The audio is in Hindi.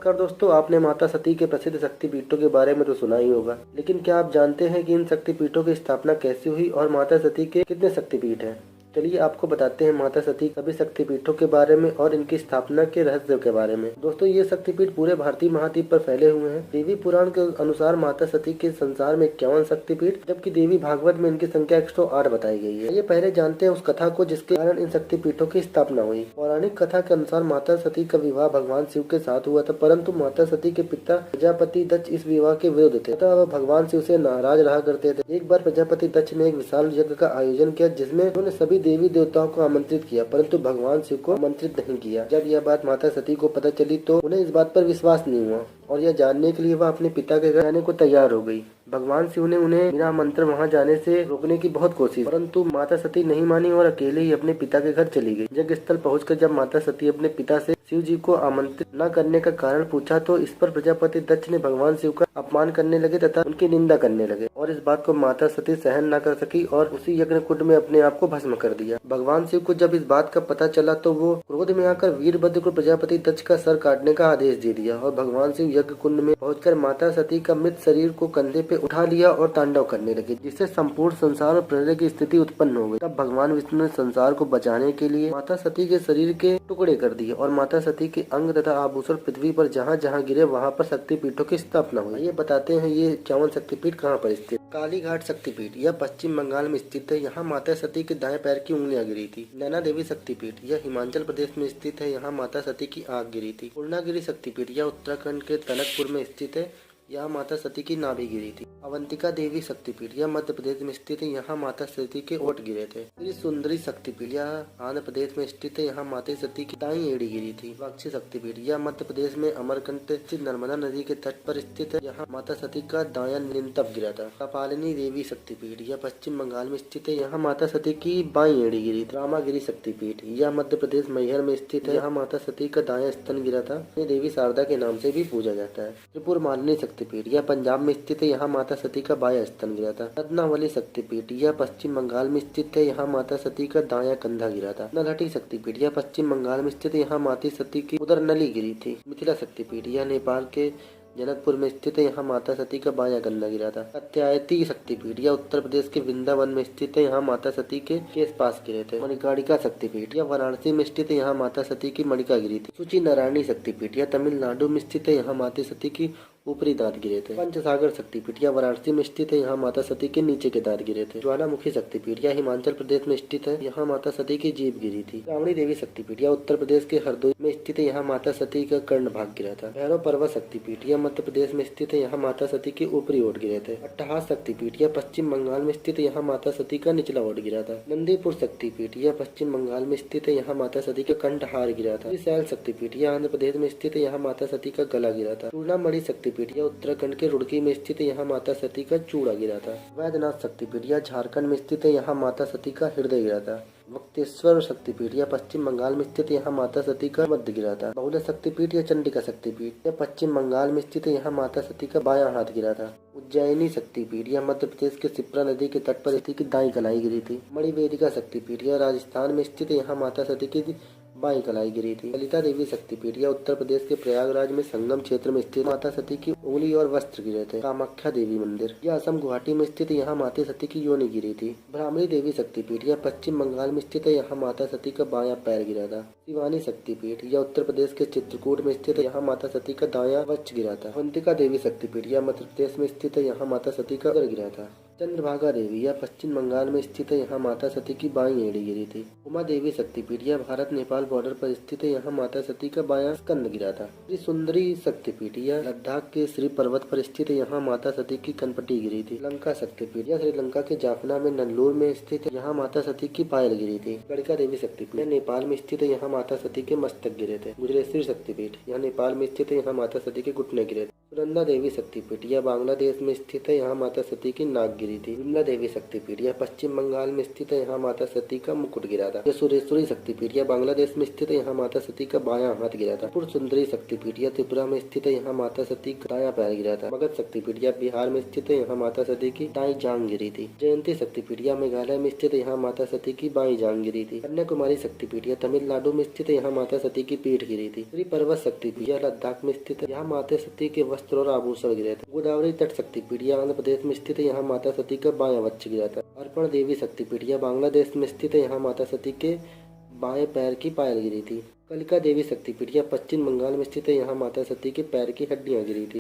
नमस्कार दोस्तों, आपने माता सती के प्रसिद्ध शक्तिपीठों के बारे में तो सुना ही होगा, लेकिन क्या आप जानते हैं कि इन शक्तिपीठों की स्थापना कैसे हुई और माता सती के कितने शक्तिपीठ हैं? चलिए आपको बताते हैं माता सती सभी शक्तिपीठों के बारे में और इनकी स्थापना के रहस्य के बारे में। दोस्तों, ये शक्तिपीठ पूरे भारतीय महाद्वीप पर फैले हुए हैं। देवी पुराण के अनुसार माता सती के संसार में 51 शक्तिपीठ, जबकि देवी भागवत में इनकी संख्या 108 बताई गई है। ये पहले जानते हैं उस कथा को जिसके कारण इन शक्तिपीठों की स्थापना हुई। पौराणिक कथा के अनुसार माता सती का विवाह भगवान शिव के साथ हुआ था, परंतु माता सती के पिता प्रजापति दक्ष इस विवाह के विरुद्ध थे तथा वह भगवान शिव से नाराज रहा करते थे। एक बार प्रजापति दक्ष ने एक विशाल यज्ञ का आयोजन किया जिसमें उन्होंने सभी देवी देवताओं को आमंत्रित किया, परंतु भगवान शिव को आमंत्रित नहीं किया। जब यह बात माता सती को पता चली तो उन्हें इस बात पर विश्वास नहीं हुआ और यह जानने के लिए वह अपने पिता के घर जाने को तैयार हो गई। भगवान शिव ने उन्हें बिना आमंत्रण वहां जाने से रोकने की बहुत कोशिश, परंतु माता सती नहीं मानी और अकेले ही अपने पिता के घर चली गई। यज्ञ स्थल पहुंचकर जब माता सती अपने पिता से शिव जी को आमंत्रित न करने का कारण पूछा तो इस पर प्रजापति दक्ष ने भगवान शिव का अपमान करने लगे तथा उनकी निंदा करने लगे और इस बात को माता सती सहन न कर सकी और उसी यज्ञ कुंड में अपने आप को भस्म कर दिया। भगवान शिव को जब इस बात का पता चला तो वो क्रोध में आकर वीरभद्र को प्रजापति दक्ष का सर काटने का आदेश दे दिया और भगवान शिव यज्ञ कुंड में पहुंचकर माता सती का मृत शरीर को कंधे पे उठा लिया और तांडव करने लगे, जिससे संपूर्ण संसार और प्रलय की स्थिति उत्पन्न हो गई। तब भगवान विष्णु ने संसार को बचाने के लिए माता सती के शरीर के टुकड़े कर दिए और माता सती के अंग तथा आभूषण पृथ्वी पर जहाँ जहाँ गिरे वहाँ पर शक्तिपीठों की स्थापना हुई। ये बताते हैं ये 51 शक्तिपीठ कहाँ पर स्थित। काली घाट शक्तिपीठ, यह पश्चिम बंगाल में स्थित है। यहाँ माता सती के दाएं पैर की उंगलियां गिरी थी। नैना देवी शक्तिपीठ, यह हिमाचल प्रदेश में स्थित है। यहाँ माता सती की आंख गिरी थी। पूर्णागिरि शक्तिपीठ, यह उत्तराखंड के टनकपुर में स्थित है। यहाँ माता सती की नाभि गिरी थी। अवंतिका देवी शक्तिपीठ, यह मध्य प्रदेश में स्थित है। यहाँ माता सती के ओठ गिरे थे। श्री सुंदरी शक्तिपीठ, यह आंध्र प्रदेश में स्थित है। यहाँ माता सती की दाई एड़ी गिरी थी। वाक्षी शक्तिपीठ, यह मध्य प्रदेश में अमरकंटक स्थित नर्मदा नदी के तट पर स्थित है। यहाँ माता सती का दायां निंतब गिरा था। कपालिनी देवी शक्तिपीठ, यह पश्चिम बंगाल में स्थित है। यहाँ माता सती की बाई एड़ी गिरी थी। रामागिरी शक्तिपीठ, यह मध्य प्रदेश मैहर में स्थित है। यहाँ माता सती का दायां स्तन गिरा था। ये देवी शारदा के नाम से भी पूजा जाता है। त्रिपुर मालिनी शक्तिपीठ, यह पंजाब में स्थित है। यहाँ माता सती का बायां स्तन गिरा था। रत्नावली शक्तिपीठ, यह पश्चिम बंगाल में स्थित है। यहाँ माता सती का दायां कंधा गिरा था। नलहटी शक्तिपीठ, यह पश्चिम बंगाल में स्थित है। यहाँ माता सती की उदर नली गिरी थी। मिथिला शक्तिपीठ, यह नेपाल के जनकपुर में स्थित है। यहाँ माता सती का बायां कंधा गिरा था। कात्यायनी शक्तिपीठ, यह उत्तर प्रदेश के वृंदावन में स्थित है। यहाँ माता सती के केश पास गिरे थे। मणिकर्णिका शक्तिपीठ, यह वाराणसी में स्थित है। यहाँ माता सती की मणिका गिरी थी। सूची नारायणी शक्तिपीठ, यह तमिलनाडु में स्थित है। यहाँ माता सती की ऊपरी दांत गिरे थे। पंचसागर शक्तिपीठ, यह वाराणसी में स्थित है। यहाँ माता सती के नीचे के दांत गिरे थे। ज्वालामुखी शक्तिपीठ, यह हिमाचल प्रदेश में स्थित है। यहाँ माता सती की जीभ गिरी थी। रावणी देवी शक्तिपीठ, यह उत्तर प्रदेश के हरदोई में स्थित है। यहाँ माता सती का कर्ण भाग गिरा था। भैरव पर्वत शक्तिपीठ, यह मध्य प्रदेश में स्थित है। यहाँ माता सती के ऊपरी ओट गिरे थे। अट्टहास शक्तिपीठ, यह पश्चिम बंगाल में स्थित है। यहाँ माता सती का निचला ओट गिरा था। नंदीपुर शक्तिपीठ, यह पश्चिम बंगाल में स्थित है। यहाँ माता सती का कंठहार गिरा था। श्रीशैल शक्तिपीठ, यह आंध्र प्रदेश में स्थित है। यहाँ माता सती का गला गिरा था। चूड़ामणि शक्तिपीठ, यह उत्तराखंड के रुड़की में स्थित है। यहाँ माता सती का चूड़ा गिरा था। वैद्यनाथ शक्तिपीठ, यह झारखंड में स्थित है। यहाँ माता सती का हृदय गिरा था। वक्तेश्वर शक्तिपीठ, यह पश्चिम बंगाल में स्थित है। यहाँ माता सती का मध्य गिरा था। बहुला शक्तिपीठ, यह चंडिका शक्तिपीठ, यह पश्चिम बंगाल में स्थित है। यहाँ माता सती का बायां हाथ गिरा था। उज्जैनी शक्तिपीठ, यह मध्य प्रदेश के शिप्रा नदी के तट पर स्थित की दाई कलाई गिरी थी। मणिवेदिका शक्तिपीठ, यह राजस्थान में स्थित है। यहाँ माता सती की बाई कलाई गिरी थी। ललिता देवी शक्तिपीठ, यह उत्तर प्रदेश के प्रयागराज में संगम क्षेत्र में स्थित। माता सती की उंगली और वस्त्र गिरे थे। कामाख्या देवी मंदिर, यह असम गुवाहाटी में स्थित है। यहाँ माता सती की योनि गिरी थी। ब्राह्मणी देवी शक्तिपीठ, यह पश्चिम बंगाल में स्थित है। यहाँ माता सती का बायां पैर गिरा था। शिवानी शक्तिपीठ, यह उत्तर प्रदेश के चित्रकूट में स्थित है। यहाँ माता सती का दायां वक्ष गिरा था। अवंतिका देवी शक्तिपीठ, यह मध्य प्रदेश में स्थित है। यहाँ माता सती का उदर गिरा था। चंद्रभागा देवी, यह पश्चिम बंगाल में स्थित है। यहाँ माता सती की बाई एड़ी गिरी थी। उमा देवी शक्तिपीठ, यह भारत नेपाल बॉर्डर पर स्थित है। यहाँ माता सती का बायां स्कंद गिरा था। श्री सुंदरी शक्तिपीठ, यह लद्दाख के श्री पर्वत पर स्थित है। यहाँ माता सती की कनपटी गिरी थी। लंका शक्तिपीठ, यह श्रीलंका के जाफना में नल्लूर में स्थित है। यहाँ माता सती की पायल गिरी थी। गढ़िका देवी शक्तिपीठ, यह नेपाल में स्थित है। यहाँ माता सती के मस्तक गिरे थे। गुजरेश्वरी शक्तिपीठ, यह नेपाल में स्थित है। यहाँ माता सती के घुटने गिरे थे। पुरंदा देवी शक्तिपीठ यह बांग्लादेश में स्थित है। यहाँ माता सती की नाक गिरी थी। विमला देवी शक्तिपीठ यह पश्चिम बंगाल में स्थित है। यहाँ माता सती का मुकुट गिरा था। सुरेश्वरी शक्तिपीठ यह बांग्लादेश में स्थित है। यहाँ माता सती का बायां हाथ गिरा था। त्रिपुर सुंदरी शक्तिपीठ यह त्रिपुरा में स्थित है। यहाँ माता सती का दायां पैर गिरा था। मगध शक्तिपीठ यह बिहार में स्थित है। यहाँ माता सती की दाईं जांघ गिरी थी। जयंती शक्तिपीठ यह मेघालय में स्थित है। यहाँ माता सती की बाईं जांघ गिरी थी। कन्याकुमारी शक्तिपीठ यह तमिलनाडु में स्थित है। यहाँ माता सती की पीठ गिरी थी। श्री पर्वत शक्तिपीठ यह लद्दाख में स्थित है। यहाँ माता सती के वस्त्र और आभूषण गिरे थे। गोदावरी तट शक्तिपीठ यह आंध्र प्रदेश में स्थित है। यहाँ माता सती का बायां वक्ष गिरा था। अर्पण देवी शक्तिपीठ यह बांग्लादेश में स्थित है। यहाँ माता सती के बाएं पैर की पायल गिरी थी। कलिका देवी शक्तिपीठ यह पश्चिम बंगाल में स्थित है। यहाँ माता सती के पैर की हड्डियां गिरी थी।